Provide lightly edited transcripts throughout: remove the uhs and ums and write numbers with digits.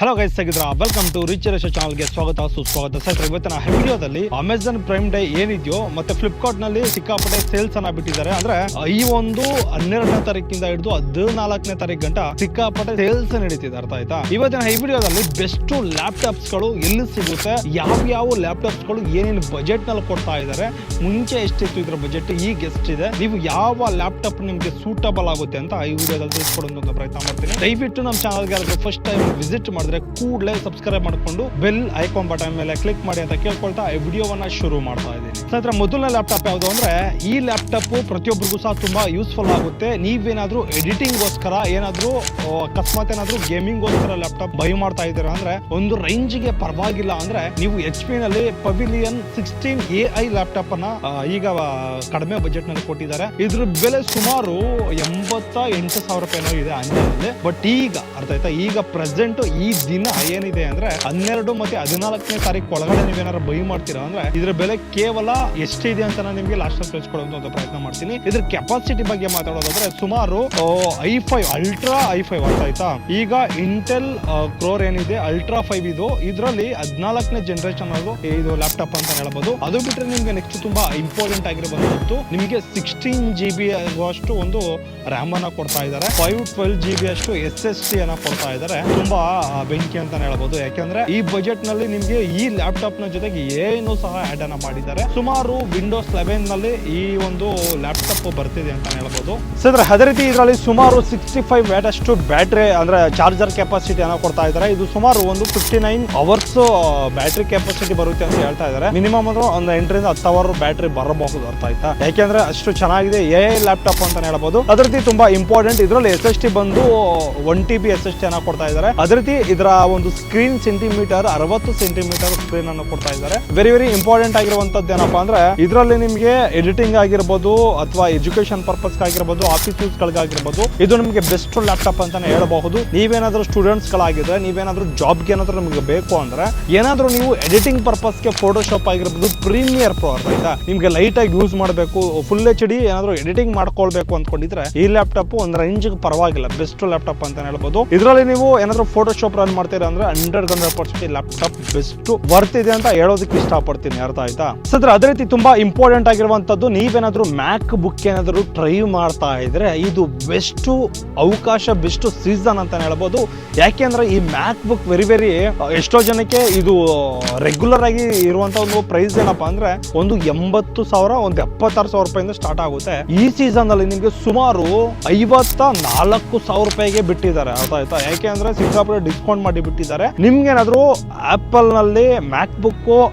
Hello guys, ಹೇಗಿದ್ರ? Welcome to rich ರೇಷ ಚಾನಲ್ಗೆ ಸ್ವಾಗತ ಸುಸ್ವಾಗತ. ಸರ್, ಇವತ್ತಿನ ವಿಡಿಯೋದಲ್ಲಿ ಅಮೆಜಾನ್ ಪ್ರೈಮ್ ಡೇ ಏನಿದೆಯೋ ಮತ್ತೆ ಫ್ಲಿಪ್ಕಾರ್ಟ್ ನಲ್ಲಿ ಸಿಕ್ಕಾಪಟ್ಟೆ ಸೇಲ್ಸ್ ಅನ್ನ ಬಿಟ್ಟಿದ್ದಾರೆ. ಅಂದ್ರೆ ಈ ಒಂದು 12ನೇ ತಾರೀಕಿಂದ ಹಿಡಿದು 14ನೇ ತಾರೀಕು ಗಂಟ ಸಿಕ್ಕಾಪಟ್ಟೆ ಸೇಲ್ಸ್ ನಡೀತಿದೆ. ಅರ್ಥ ಆಯ್ತಾ? ಇವತ್ತಿನ ಈ ವಿಡಿಯೋದಲ್ಲಿ ಬೆಸ್ಟ್ ಲ್ಯಾಪ್ಟಾಪ್ಸ್ ಗಳು ಎಲ್ಲಿ ಸಿಗುತ್ತೆ, ಯಾವ ಲ್ಯಾಪ್ಟಾಪ್ಸ್ ಗಳು ಏನೇನು ಬಜೆಟ್ ನಲ್ಲಿ ಕೊಡ್ತಾ ಇದ್ದಾರೆ, ಮುಂಚೆ ಎಷ್ಟಿತ್ತು ಇದ್ರ ಬಜೆಟ್, ಈಗ ಎಷ್ಟಿದೆ, ನೀವು ಯಾವ ಲ್ಯಾಪ್ಟಾಪ್ ನಿಮ್ಗೆ ಸೂಟಬಲ್ ಆಗುತ್ತೆ ಅಂತ ಈ ವಿಡಿಯೋದಲ್ಲಿ ತಿಳಿಸ್ಕೊಡೋದು ಪ್ರಯತ್ನ ಮಾಡ್ತೀನಿ. ದಯವಿಟ್ಟು ನಮ್ಮ ಚಾನಲ್ಗೆ ಫಸ್ಟ್ ಟೈಮ್ ವಿಸಿಟ್ ಮಾಡಿದ್ರೆ ಕೂಡಲೇ ಸಬ್ಸ್ಕ್ರೈಬ್ ಮಾಡಿಕೊಂಡು ಬೆಲ್ ಐಕಾನ್ ಬಟನ್ ಮೇಲೆ ಕ್ಲಿಕ್ ಮಾಡಿ ಅಂತ ಕೇಳ್ಕೊಳ್ತಾ ಈ ವಿಡಿಯೋವನ್ನ ಶುರು ಮಾಡ್ತಾ ಇದ್ದೀನಿ. ಸ್ನೇಹಿತರೆ, ಮೊದಲನೇ ಲ್ಯಾಪ್ಟಾಪ್ ಯಾವುದು ಅಂದ್ರೆ ಈ ಲ್ಯಾಪ್ಟಾಪ್ ಪ್ರತಿಯೊಬ್ಬರಿಗೂ ಸಹ ತುಂಬಾ ಯೂಸ್ಫುಲ್ ಆಗುತ್ತೆ. ನೀವೇನಾದ್ರೂ ಎಡಿಟಿಂಗ್ ಗೋಸ್ಕರ ಏನಾದ್ರೂ ಅಕಸ್ಮಾತ್ ಏನಾದ್ರೂ ಗೇಮಿಂಗ್ ಗೋಸ್ಕರ ಲ್ಯಾಪ್ಟಾಪ್ ಬೈ ಮಾಡ್ತಾ ಇದ್ದೀರಾ ಅಂದ್ರೆ ಒಂದು ರೇಂಜ್ ಗೆ ಪರವಾಗಿಲ್ಲ ಅಂದ್ರೆ ನೀವು HP ನಲ್ಲಿ ಪವಿಲಿಯನ್ 16 AI ಲ್ಯಾಪ್ಟಾಪ್ ಅನ್ನ ಈಗ ಕಡಿಮೆ ಬಜೆಟ್ ನಲ್ಲಿ ಕೊಟ್ಟಿದ್ದಾರೆ. ಇದ್ರ ಬೆಲೆ ಸುಮಾರು 88,000 ರೂಪಾಯಿನೋ ಇದೆ ಆನ್ಲೈನ್. ಬಟ್ ಈಗ ಅರ್ಥ ಆಯ್ತಾ, ಈಗ ಪ್ರೆಸೆಂಟ್ ಈ ದಿನ ಏನಿದೆ ಅಂದ್ರೆ 12 ಮತ್ತೆ 14ನೇ ತಾರೀಕು ಒಳಗಡೆ ನೀವೇನಾದ್ರು ಬೈ ಮಾಡ್ತೀರಾ ಅಂದ್ರೆ ಇದ್ರ ಬೆಲೆ ಕೇವಲ ಎಷ್ಟಿದೆ ಅಂತ ನಾನು ನಿಮ್ಗೆ ಲಾಸ್ಟ್ ಅಲ್ಲಿ ತಿಳಿಸ್ಕೊಡೋದು ಪ್ರಯತ್ನ ಮಾಡ್ತೀನಿ. ಇದ್ರ ಕೆಪಾಸಿಟಿ ಬಗ್ಗೆ ಮಾತಾಡೋದಾದ್ರೆ ಸುಮಾರು i5 ಅಲ್ಟ್ರಾ i5 ಅರ್ಥ ಆಯ್ತಾ. ಈಗ ಇಂಟೆಲ್ ಕ್ರೋರ್ ಏನಿದೆ ಅಲ್ಟ್ರಾ 5 ಇದು, ಇದರಲ್ಲಿ 14ನೇ ಜನರೇಷನ್ ಇದು ಲ್ಯಾಪ್ಟಾಪ್ ಅಂತ ಹೇಳ್ಬೋದು. ಅದು ಬಿಟ್ರೆ ನಿಮ್ಗೆ ನೆಕ್ಸ್ಟ್ ತುಂಬಾ ಇಂಪಾರ್ಟೆಂಟ್ ಆಗಿರುವಂತದ್ದು ನಿಮಗೆ 16 GB ಅಷ್ಟು ಒಂದು ರ್ಯಾಮ್ ಅನ್ನ ಕೊಡ್ತಾ ಇದ್ದಾರೆ. 512 GB ಅಷ್ಟು SSD ಅನ್ನ ಕೊಡ್ತಾ ಇದ್ದಾರೆ. ತುಂಬಾ ಬೆಂಕಿ ಅಂತಾನೆ ಹೇಳ್ಬೋದು. ಯಾಕಂದ್ರೆ ಈ ಬಜೆಟ್ ನಲ್ಲಿ ನಿಮ್ಗೆ ಈ ಲ್ಯಾಪ್ಟಾಪ್ ನ ಜೊತೆಗೆ ಏನು ಸಹ ಆಡ್ ಅನ್ನ ಮಾಡಿದ್ದಾರೆ. ಸುಮಾರು ವಿಂಡೋಸ್ 11 ನಲ್ಲಿ ಈ ಒಂದು ಲ್ಯಾಪ್ಟಾಪ್ ಬರ್ತಿದೆ ಅಂತ ಹೇಳ್ಬೋದು. ಸರ್, ಅದೇ ರೀತಿ ಇದರಲ್ಲಿ ಸುಮಾರು 65 ವ್ಯಾಟ್ ಅಷ್ಟು ಬ್ಯಾಟ್ರಿ ಅಂದ್ರೆ ಚಾರ್ಜರ್ ಕೆಪಾಸಿಟಿ ಅನ್ನ ಕೊಡ್ತಾ ಇದ್ದಾರೆ. ಇದು ಸುಮಾರು ಒಂದು 59 ಅವರ್ಸ್ ಬ್ಯಾಟ್ರಿ ಕೆಪಾಸಿಟಿ ಬರುತ್ತೆ ಅಂತ ಹೇಳ್ತಾ ಇದ್ದಾರೆ. ಮಿನಿಮಮ್ ಅಂದ್ರೆ ಒಂದು 8ರಿಂದ 10 ಅವರ್ ಬ್ಯಾಟ್ರಿ ಬರಬಹುದು. ಅರ್ಥ ಆಯ್ತಾ? ಯಾಕೆಂದ್ರೆ ಅಷ್ಟು ಚೆನ್ನಾಗಿದೆ AI ಲ್ಯಾಪ್ಟಾಪ್ ಅಂತ ಹೇಳ್ಬೋದು. ಅದೇ ರೀತಿ ತುಂಬಾ ಇಂಪಾರ್ಟೆಂಟ್ ಇದರಲ್ಲಿ SSD ಬಂದು 1 TB SSD ಅನ್ನ ಕೊಡ್ತಾ ಇದ್ದಾರೆ. ಅದೇ ರೀತಿ ಇದರ ಒಂದು ಸ್ಕ್ರೀನ್ ಸೆಂಟಿಮೀಟರ್ 60 ಸೆಂಟಿಮೀಟರ್ ಸ್ಕ್ರೀನ್ ಅನ್ನು ಕೊಡ್ತಾ ಇದ್ದಾರೆ. ವೆರಿ ಇಂಪಾರ್ಟೆಂಟ್ ಆಗಿರುವಂತದ್ದು ಏನಪ್ಪಾ ಅಂದ್ರೆ ಇದರಲ್ಲಿ ನಿಮ್ಗೆ ಎಡಿಟಿಂಗ್ ಆಗಿರ್ಬೋದು ಅಥವಾ ಎಜುಕೇಶನ್ ಪರ್ಪಸ್ ಆಗಿರ್ಬೋದು, ಆಫೀಸ್ ಯೂಸ್ ಗಳಿಗಾಗಿರ್ಬೋದು, ಇದು ನಿಮ್ಗೆ ಬೆಸ್ಟ್ ಲ್ಯಾಪ್ಟಾಪ್ ಅಂತಾನೆ ಹೇಳಬಹುದು. ನೀವೇನಾದ್ರೂ ಸ್ಟೂಡೆಂಟ್ಸ್ ಗಳಾಗಿದ್ರೆ, ನೀವೇನಾದ್ರೂ ಜಾಬ್ಗೆ ಏನಾದ್ರೂ ನಿಮ್ಗೆ ಬೇಕು ಅಂದ್ರೆ, ಏನಾದ್ರೂ ನೀವು ಎಡಿಟಿಂಗ್ ಪರ್ಪಸ್ಗೆ ಫೋಟೋಶಾಪ್ ಆಗಿರ್ಬೋದು, ಪ್ರೀಮಿಯರ್ ಪ್ರೋ ಅರ್ಥ ಆಯ್ತಾ, ನಿಮ್ಗೆ ಲೈಟ್ ಆಗಿ ಯೂಸ್ ಮಾಡಬೇಕು, ಫುಲ್ HD ಏನಾದ್ರೂ ಎಡಿಟಿಂಗ್ ಮಾಡ್ಕೊಳ್ಬೇಕು ಅಂದ್ಕೊಂಡಿದ್ರೆ ಈ ಲ್ಯಾಪ್ಟಾಪ್ ಒಂದು ರೇಂಜ್ ಪರವಾಗಿಲ್ಲ, ಬೆಸ್ಟ್ ಲ್ಯಾಪ್ಟಾಪ್ ಅಂತ ಹೇಳ್ಬೋದು. ಇದರಲ್ಲಿ ನೀವು ಏನಾದ್ರೂ ಫೋಟೋಶಾಪ್ ರನ್ ಮಾಡ್ತೀರಾ ಅಂದ್ರೆ 100% ಲ್ಯಾಪ್ಟಾಪ್ ಬೆಸ್ಟ್ ವರ್ತ್ ಇದೆ ಅಂತ ಹೇಳೋದಕ್ಕೆ ಇಷ್ಟಪಡ್ತೀನಿ. ಅರ್ಥ ಆಯ್ತಾ? ಸರ್, ಅದೇ ರೀತಿ ತುಂಬಾ ಇಂಪಾರ್ಟೆಂಟ್ ಆಗಿರುವಂತದ್ದು ನೀವೇನಾದ್ರೂ ಮ್ಯಾಕ್ ಬುಕ್ ಏನಾದ್ರು ಟ್ರೈ ಮಾಡ್ತಾ ಇದ್ರೆ ಇದು ಬೆಸ್ಟ್ ಅವಕಾಶ, ಬೆಸ್ಟ್ ಸೀಸನ್ ಅಂತ ಹೇಳ್ಬೋದು. ಯಾಕೆಂದ್ರೆ ಈ ಮ್ಯಾಕ್ ಬುಕ್ ವೆರಿ ಎಷ್ಟೋ ಜನಕ್ಕೆ ಇದು ರೆಗ್ಯುಲರ್ ಆಗಿ ಇರುವಂತ ಒಂದು ಪ್ರೈಸ್ ಏನಪ್ಪಾ ಅಂದ್ರೆ ಒಂದು 80,000 ಒಂದು 76,000 ರೂಪಾಯಿಂದ ಸ್ಟಾರ್ಟ್ ಆಗುತ್ತೆ. ಈ ಸೀಸನ್ ಅಲ್ಲಿ ನಿಮ್ಗೆ ಸುಮಾರು 54,000 ರೂಪಾಯಿಗೆ ಬಿಟ್ಟಿದ್ದಾರೆ. ಅರ್ಥ ಆಯ್ತಾ? ಯಾಕೆ ಅಂದ್ರೆ ಸಿಕ್ಕಾಪಟ್ಟೆ ಡಿಸ್ಕೌಂಟ್ ಮಾಡಿ ಬಿಟ್ಟಿದ್ದಾರೆ. ನಿಮ್ಗೇನಾದ್ರೂ ಆಪಲ್ ನಲ್ಲಿ ಮ್ಯಾಕ್ ಬುಕ್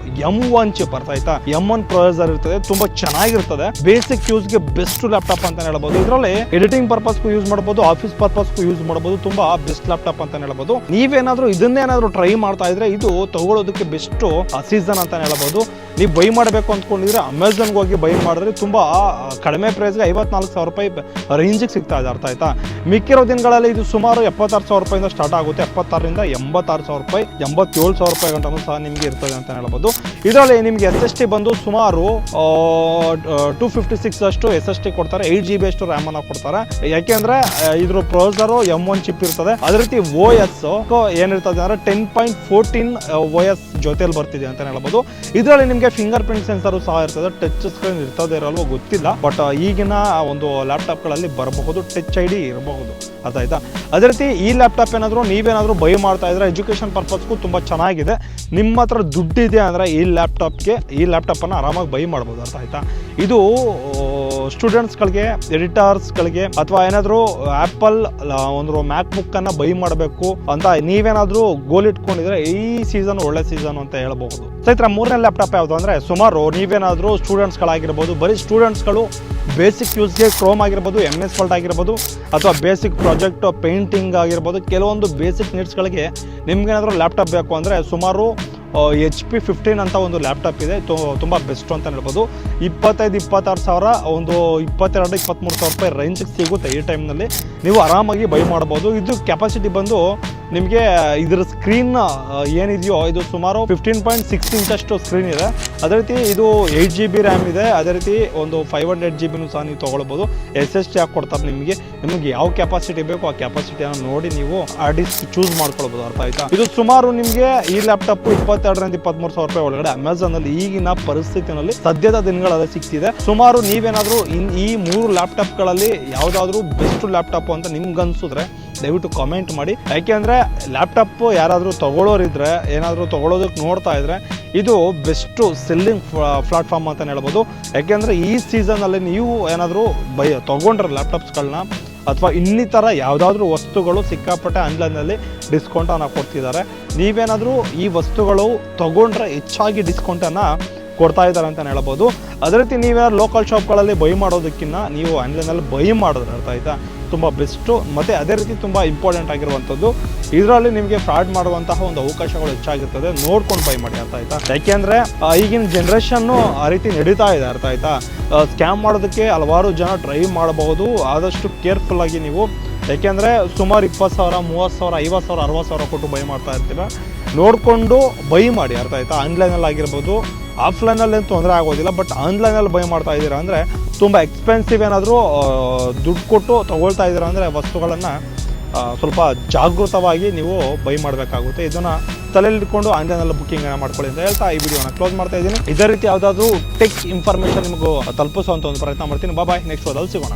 M1 ಚಿಪ್ ಅರ್ಥ ಆಯ್ತಾ, M1 ಪ್ರೊಸೆಸರ್ ಇರ್ತದೆ, ತುಂಬಾ ಚೆನ್ನಾಗಿರ್ತದೆ. ಬೇಸಿಕ್ ಯೂಸ್ ಗೆ ಬೆಸ್ಟ್ ಲ್ಯಾಪ್ಟಾಪ್ ಅಂತ ಹೇಳ್ಬೋದು. ಇದರಲ್ಲಿ ಎಡಿಟಿಂಗ್ ಪರ್ಪಸ್ಗೂ ಯೂಸ್ ಮಾಡಬಹುದು, ಆಫೀಸ್ ಪರ್ಪಸ್ಗೂ ಯೂಸ್ ಮಾಡಬಹುದು. ತುಂಬಾ ಬೆಸ್ಟ್ ಲ್ಯಾಪ್ಟಾಪ್ ಅಂತ ಹೇಳ್ಬೋದು. ನೀವೇನಾದ್ರೂ ಇದನ್ನೇನಾದ್ರೂ ಟ್ರೈ ಮಾಡ್ತಾ ಇದ್ರೆ ಇದು ತಗೊಳ್ಳೋದಕ್ಕೆ ಬೆಸ್ಟ್ ಸೀಸನ್ ಅಂತ ಹೇಳ್ಬೋದು. ನೀವು ಬೈ ಮಾಡಬೇಕು ಅಂದ್ಕೊಂಡಿದ್ರೆ ಅಮೆಝಾನ್ಗೆ ಹೋಗಿ ಬೈ ಮಾಡಿದ್ರೆ ತುಂಬಾ ಕಡಿಮೆ ಪ್ರೈಸ್ಗೆ 54,000 ರೂಪಾಯಿ ರೇಂಜಿಗೆ ಸಿಗ್ತಾ ಇದೆ. ಅರ್ಥ ಆಯ್ತಾ? ಮಿಕ್ಕಿರೋ ದಿನಗಳಲ್ಲಿ ಇದು ಸುಮಾರು 76,000 ರೂಪಾಯಿಂದ ಸ್ಟಾರ್ಟ್ ಆಗುತ್ತೆ. 76ರಿಂದ 86,000 ರೂಪಾಯಿ, 87,000 ರೂಪಾಯಿ ಗಂಟನೂ ಸಹ ನಿಮ್ಗೆ ಇರ್ತದೆ ಅಂತ ಹೇಳ್ಬೋದು. ಇದರಲ್ಲಿ ನಿಮ್ಗೆ SSD ಬಂದು ಸುಮಾರು 256 ಅಷ್ಟು SSD ಕೊಡ್ತಾರೆ, 8 GB ಅಷ್ಟು ರ್ಯಾಮ್ ಅನ್ನ ಕೊಡ್ತಾರೆ. ಯಾಕೆಂದ್ರೆ ಇದ್ರ ಪ್ರೊಸೆಸರ್ M1 ಚಿಪ್ ಇರ್ತದೆ. ಅದೇ ರೀತಿ OS ಏನಿರ್ತದೆ ಅಂದ್ರೆ 10.14 OS ಜೊತೆಯಲ್ಲಿ ಬರ್ತಿದೆ ಅಂತ ಹೇಳ್ಬೋದು. ಇದರಲ್ಲಿ ನಿಮ್ಗೆ ಫಿಂಗರ್ ಪ್ರಿಂಟ್ ಸೆನ್ಸರ್ ಸಹ ಇರ್ತದೆ, ಟಚ್ ಸ್ಕ್ರೀನ್ ಇರ್ತದೆ ಇರಲ್ವೋ ಗೊತ್ತಿಲ್ಲ. ಬಟ್ ಈಗಿನ ಒಂದು ಲ್ಯಾಪ್ಟಾಪ್ ಗಳಲ್ಲಿ ಬರಬಹುದು, ಟಚ್ ID ಇರಬಹುದು. ಅರ್ಥ ಆಯ್ತಾ? ಅದೇ ರೀತಿ ಈ ಲ್ಯಾಪ್ಟಾಪ್ ಏನಾದ್ರು ನೀವೇನಾದ್ರೂ ಬೈ ಮಾಡ್ತಾ ಇದ್ರೆ ಎಜುಕೇಶನ್ ಪರ್ಪಸ್ಗೂ ತುಂಬಾ ಚೆನ್ನಾಗಿದೆ. ನಿಮ್ಮ ಹತ್ರ ದುಡ್ಡಿದೆ ಅಂದ್ರೆ ಈ ಲ್ಯಾಪ್ಟಾಪ್ ಅನ್ನ ಆರಾಮಾಗಿ ಬೈ ಮಾಡ್ಬೋದು. ಅರ್ಥ ಆಯ್ತಾ? ಇದು ಸ್ಟೂಡೆಂಟ್ಸ್ಗಳಿಗೆ, ಎಡಿಟರ್ಸ್ಗಳಿಗೆ ಅಥವಾ ಏನಾದರೂ ಆಪಲ್ ಒಂದು ಮ್ಯಾಕ್ ಬುಕ್ ಅನ್ನ ಬೈ ಮಾಡಬೇಕು ಅಂತ ನೀವೇನಾದ್ರೂ ಗೋಲ್ ಇಟ್ಕೊಂಡಿದ್ರೆ ಈ ಸೀಸನ್ ಒಳ್ಳೆ ಸೀಸನ್ ಅಂತ ಹೇಳ್ಬಹುದು. ಸ್ನೇಹಿತರೆ, ಮೂರನೇ ಲ್ಯಾಪ್ಟಾಪ್ ಯಾವುದು ಅಂದ್ರೆ ಸುಮಾರು ನೀವೇನಾದ್ರೂ ಸ್ಟೂಡೆಂಟ್ಸ್ಗಳಾಗಿರ್ಬೋದು, ಬರೀ ಸ್ಟೂಡೆಂಟ್ಸ್ಗಳು ಬೇಸಿಕ್ ಯೂಸ್ಗೆ ಕ್ರೋಮ್ ಆಗಿರ್ಬೋದು, MS ವರ್ಡ್ ಆಗಿರ್ಬೋದು, ಅಥವಾ ಬೇಸಿಕ್ ಪ್ರಾಜೆಕ್ಟ್ ಪೇಂಟಿಂಗ್ ಆಗಿರ್ಬೋದು, ಕೆಲವೊಂದು ಬೇಸಿಕ್ ನೀಡ್ಸ್ಗಳಿಗೆ ನಿಮ್ಗೇನಾದ್ರೂ ಲ್ಯಾಪ್ಟಾಪ್ ಬೇಕು ಅಂದರೆ ಸುಮಾರು HP 15 ಅಂತ ಒಂದು ಲ್ಯಾಪ್ಟಾಪ್ ಇದೆ. ತುಂಬ ಬೆಸ್ಟ್ ಅಂತ ಹೇಳ್ಬೋದು. 25-26,000 ಒಂದು 22-23,000 ರೂಪಾಯಿ ರೇಂಜಿಗೆ ಸಿಗುತ್ತೆ. ಈ ಟೈಮ್ನಲ್ಲಿ ನೀವು ಆರಾಮಾಗಿ ಬೈ ಮಾಡ್ಬೋದು. ಇದು ಕೆಪಾಸಿಟಿ ಬಂದು ನಿಮಗೆ ಇದರ ಸ್ಕ್ರೀನ್ ಏನಿದೆಯೋ ಇದು ಸುಮಾರು 15.6 ಇಂಚಷ್ಟು ಸ್ಕ್ರೀನ್ ಇದೆ. ಅದೇ ರೀತಿ ಇದು 8 GB ರ್ಯಾಮ್ ಇದೆ. ಅದೇ ರೀತಿ ಒಂದು 500 GB ಸಹ ನೀವು ತೊಗೊಳ್ಬೋದು. SSD ಹಾಕಿ ಕೊಡ್ತಾರೆ ನಿಮಗೆ ಯಾವ ಕೆಪಾಸಿಟಿ ಬೇಕು ಆ ಕೆಪಾಸಿಟಿಯನ್ನು ನೋಡಿ ನೀವು ಆ ಡಿಸ್ಕ್ ಚೂಸ್ ಮಾಡ್ಕೊಳ್ಬೋದು. ಅರ್ಥ ಆಯ್ತಾ? ಇದು ಸುಮಾರು ನಿಮಗೆ ಈ ಲ್ಯಾಪ್ಟಾಪ್ 22,000 ರಿಂದ 23,000 ರೂಪಾಯಿ ಒಳಗಡೆ ಅಮೆಝಾನ್ ಅಲ್ಲಿ ಈಗಿನ ಪರಿಸ್ಥಿತಿನಲ್ಲಿ ಸದ್ಯದ ದಿನಗಳಲ್ಲಿ ಸಿಗ್ತಿದೆ. ಸುಮಾರು ನೀವೇನಾದ್ರೂ ಈ 3 ಲ್ಯಾಪ್ಟಾಪ್ಗಳಲ್ಲಿ ಯಾವುದಾದ್ರೂ ಬೆಸ್ಟ್ ಲ್ಯಾಪ್ಟಾಪ್ ಅಂತ ನಿಮ್ಗೆ ಅನ್ಸಿದ್ರೆ ದಯವಿಟ್ಟು ಕಾಮೆಂಟ್ ಮಾಡಿ. ಯಾಕೆಂದರೆ ಲ್ಯಾಪ್ಟಾಪ್ ಯಾರಾದರೂ ತೊಗೊಳ್ಳೋರಿದ್ರೆ, ಏನಾದರೂ ತೊಗೊಳೋದಕ್ಕೆ ನೋಡ್ತಾ ಇದ್ರೆ ಇದು ಬೆಸ್ಟು ಸೆಲ್ಲಿಂಗ್ ಪ್ಲಾಟ್ಫಾರ್ಮ್ ಅಂತಲೇ ಹೇಳ್ಬೋದು. ಯಾಕೆಂದರೆ ಈ ಸೀಸನಲ್ಲಿ ನೀವು ಏನಾದರೂ ತೊಗೊಂಡ್ರೆ ಲ್ಯಾಪ್ಟಾಪ್ಸ್ಗಳನ್ನ ಅಥವಾ ಇನ್ನಿತರ ಯಾವುದಾದ್ರೂ ವಸ್ತುಗಳು ಸಿಕ್ಕಾಪಟ್ಟೆ ಆನ್ಲೈನಲ್ಲಿ ಡಿಸ್ಕೌಂಟನ್ನು ಕೊಡ್ತಿದ್ದಾರೆ. ನೀವೇನಾದರೂ ಈ ವಸ್ತುಗಳು ತೊಗೊಂಡ್ರೆ ಹೆಚ್ಚಾಗಿ ಡಿಸ್ಕೌಂಟನ್ನು ಕೊಡ್ತಾ ಇದ್ದಾರೆ ಅಂತಲೇ ಹೇಳ್ಬೋದು. ಅದೇ ರೀತಿ ನೀವೇ ಲೋಕಲ್ ಶಾಪ್ಗಳಲ್ಲಿ ಬೈ ಮಾಡೋದಕ್ಕಿಂತ ನೀವು ಆನ್ಲೈನಲ್ಲಿ ಬೈ ಮಾಡಿದ್ರೆ ಅರ್ಥ ಆಯ್ತಾ ತುಂಬ ಬೆಸ್ಟು. ಮತ್ತು ಅದೇ ರೀತಿ ತುಂಬ ಇಂಪಾರ್ಟೆಂಟ್ ಆಗಿರುವಂಥದ್ದು ಇದರಲ್ಲಿ ನಿಮಗೆ ಫ್ರಾಡ್ ಮಾಡುವಂತಹ ಒಂದು ಅವಕಾಶಗಳು ಹೆಚ್ಚಾಗಿರ್ತದೆ. ನೋಡ್ಕೊಂಡು ಬೈ ಮಾಡಿ. ಅರ್ಥ ಆಯ್ತಾ? ಯಾಕೆಂದರೆ ಈಗಿನ ಜನ್ರೇಷನ್ನು ಆ ರೀತಿ ನಡೀತಾ ಇದೆ. ಅರ್ಥ ಆಯ್ತಾ? ಸ್ಕ್ಯಾಮ್ ಮಾಡೋದಕ್ಕೆ ಹಲವಾರು ಜನ ಟ್ರೈ ಮಾಡಬಹುದು. ಆದಷ್ಟು ಕೇರ್ಫುಲ್ಲಾಗಿ ನೀವು, ಯಾಕೆಂದರೆ ಸುಮಾರು 20,000, 30,000, 50,000, 60,000 ಕೊಟ್ಟು ಬೈ ಮಾಡ್ತಾ ಇರ್ತೀರ. ನೋಡಿಕೊಂಡು ಬೈ ಮಾಡಿ. ಅರ್ಥ ಆಯ್ತಾ? ಆನ್ಲೈನಲ್ಲಿ ಆಗಿರ್ಬೋದು, ಆಫ್ಲೈನಲ್ಲಿ ಏನು ತೊಂದರೆ ಆಗೋದಿಲ್ಲ. ಬಟ್ ಆನ್ಲೈನಲ್ಲಿ ಬೈ ಮಾಡ್ತಾ ಇದ್ದೀರಾ ಅಂದರೆ ತುಂಬ ಎಕ್ಸ್ಪೆನ್ಸಿವ್ ಏನಾದರೂ ದುಡ್ಡು ಕೊಟ್ಟು ತೊಗೊಳ್ತಾ ಇದ್ದೀರಾ ಅಂದರೆ ವಸ್ತುಗಳನ್ನು ಸ್ವಲ್ಪ ಜಾಗೃತವಾಗಿ ನೀವು ಬೈ ಮಾಡಬೇಕಾಗುತ್ತೆ. ಇದನ್ನು ತಲೆಯಲ್ಲಿಟ್ಕೊಂಡು ಆನ್ಲೈನಲ್ಲಿ ಬುಕ್ಕಿಂಗನ್ನು ಮಾಡ್ಕೊಳ್ಳಿ ಅಂತ ಹೇಳ್ತಾ ಈ ವಿಡಿಯೋನ ಕ್ಲೋಸ್ ಮಾಡ್ತಾ ಇದ್ದೀನಿ. ಇದೇ ರೀತಿ ಯಾವುದಾದ್ರೂ ಟೆಕ್ ಇನ್ಫಾರ್ಮೇಷನ್ ನಿಮಗೂ ತಲುಪಿಸುವಂಥ ಒಂದು ಪ್ರಯತ್ನ ಮಾಡ್ತೀನಿ. ಬಾಯ್. ನೆಕ್ಸ್ಟ್ ಹೋದಲ್ಲಿ ಸಿಗೋಣ.